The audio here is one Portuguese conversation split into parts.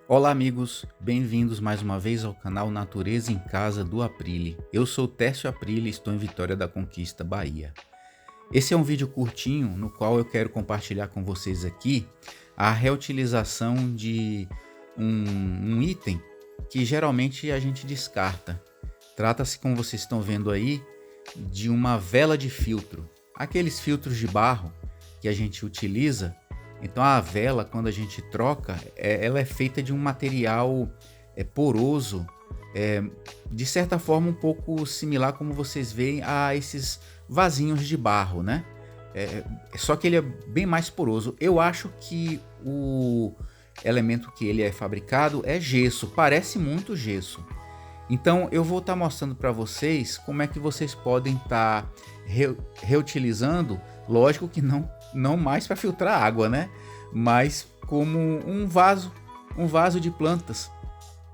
Olá amigos, bem-vindos mais uma vez ao canal Natureza em Casa do Aprile. Eu sou Tércio Aprile e estou em Vitória da Conquista, Bahia. Esse é um vídeo curtinho no qual eu quero compartilhar com vocês aqui a reutilização de um item que geralmente a gente descarta. Trata-se, como vocês estão vendo aí, de uma vela de filtro. Aqueles filtros de barro que a gente utiliza. Então a vela, quando a gente troca, ela é feita de um material poroso, de certa forma um pouco similar, como vocês veem, a esses vasinhos de barro, né? Só que ele é bem mais poroso. Eu acho que o elemento que ele é fabricado é gesso, parece muito gesso. Então eu vou estar mostrando para vocês como é que vocês podem estar reutilizando, lógico que não mais para filtrar água, né? Mas como um vaso de plantas,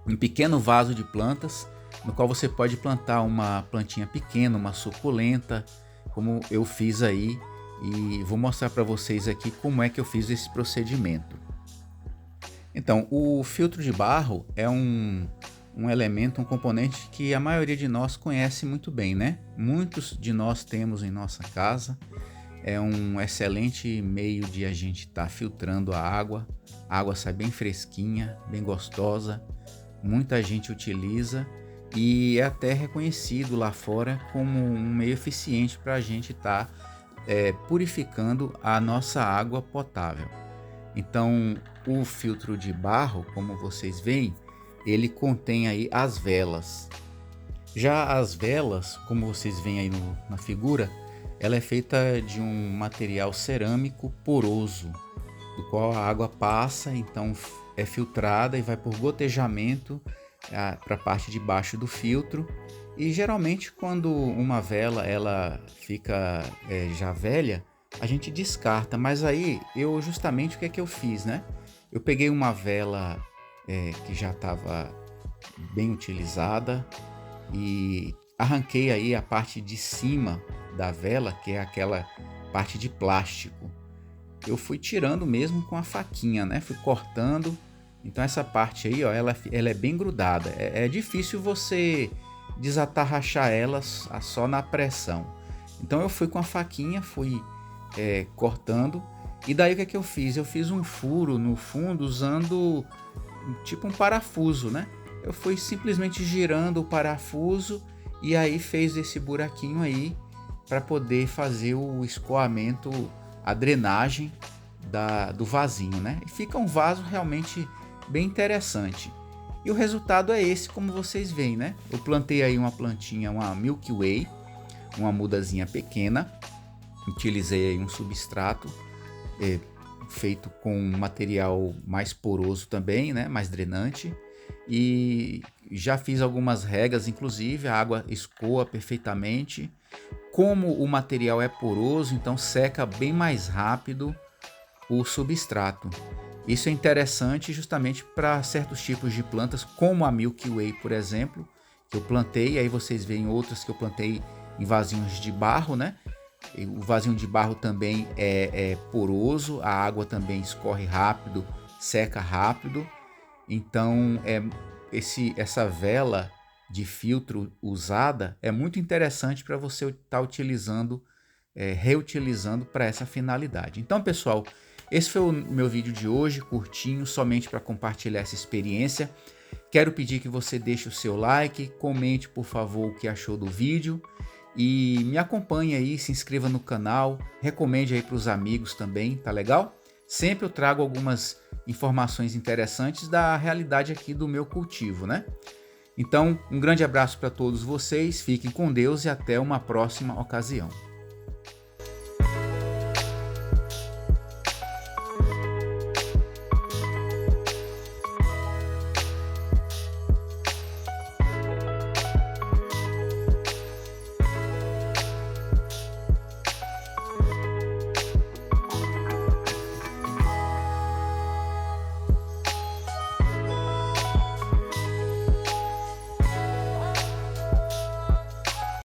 um pequeno vaso de plantas, no qual você pode plantar uma plantinha pequena, uma suculenta, como eu fiz aí, e vou mostrar para vocês aqui como é que eu fiz esse procedimento. Então, o filtro de barro é um elemento, um componente que a maioria de nós conhece muito bem, né? Muitos de nós temos em nossa casa. É um excelente meio de a gente estar filtrando a água sai bem fresquinha, bem gostosa, muita gente utiliza e é até reconhecido lá fora como um meio eficiente para a gente estar purificando a nossa água potável. Então, o filtro de barro, como vocês veem, ele contém aí as velas. Já as velas, como vocês veem aí na figura, ela é feita de um material cerâmico poroso, do qual a água passa, então é filtrada e vai por gotejamento para a parte de baixo do filtro. E geralmente quando uma vela ela fica já velha, a gente descarta. Mas aí justamente o que é que eu fiz, né? Eu peguei uma vela que já estava bem utilizada e arranquei aí a parte de cima da vela, que é aquela parte de plástico. Eu fui tirando mesmo com a faquinha, né? Fui cortando. Então essa parte aí, ó, ela é bem grudada. É difícil você desatarrachar ela só na pressão. Então eu fui com a faquinha, fui cortando. E daí o que é que eu fiz? Eu fiz um furo no fundo usando tipo um parafuso, né? Eu fui simplesmente girando o parafuso e aí fez esse buraquinho aí para poder fazer o escoamento, a drenagem do vasinho, né? E fica um vaso realmente bem interessante. E o resultado é esse, como vocês veem, né? Eu plantei aí uma plantinha, uma Milky Way, uma mudazinha pequena. Utilizei aí um substrato feito com um material mais poroso também, né? Mais drenante. E já fiz algumas regas, inclusive a água escoa perfeitamente. Como o material é poroso, então seca bem mais rápido o substrato. Isso é interessante justamente para certos tipos de plantas, como a Milky Way, por exemplo, que eu plantei. Aí vocês veem outras que eu plantei em vasinhos de barro, né? E o vasinho de barro também é poroso, a água também escorre rápido, seca rápido. Então, essa vela de filtro usada é muito interessante para você estar utilizando, reutilizando para essa finalidade. Então, pessoal, esse foi o meu vídeo de hoje, curtinho, somente para compartilhar essa experiência. Quero pedir que você deixe o seu like, comente, por favor, o que achou do vídeo e me acompanhe aí, se inscreva no canal, recomende aí para os amigos também, tá legal? Sempre eu trago algumas informações interessantes da realidade aqui do meu cultivo, né? Então, um grande abraço para todos vocês, fiquem com Deus e até uma próxima ocasião.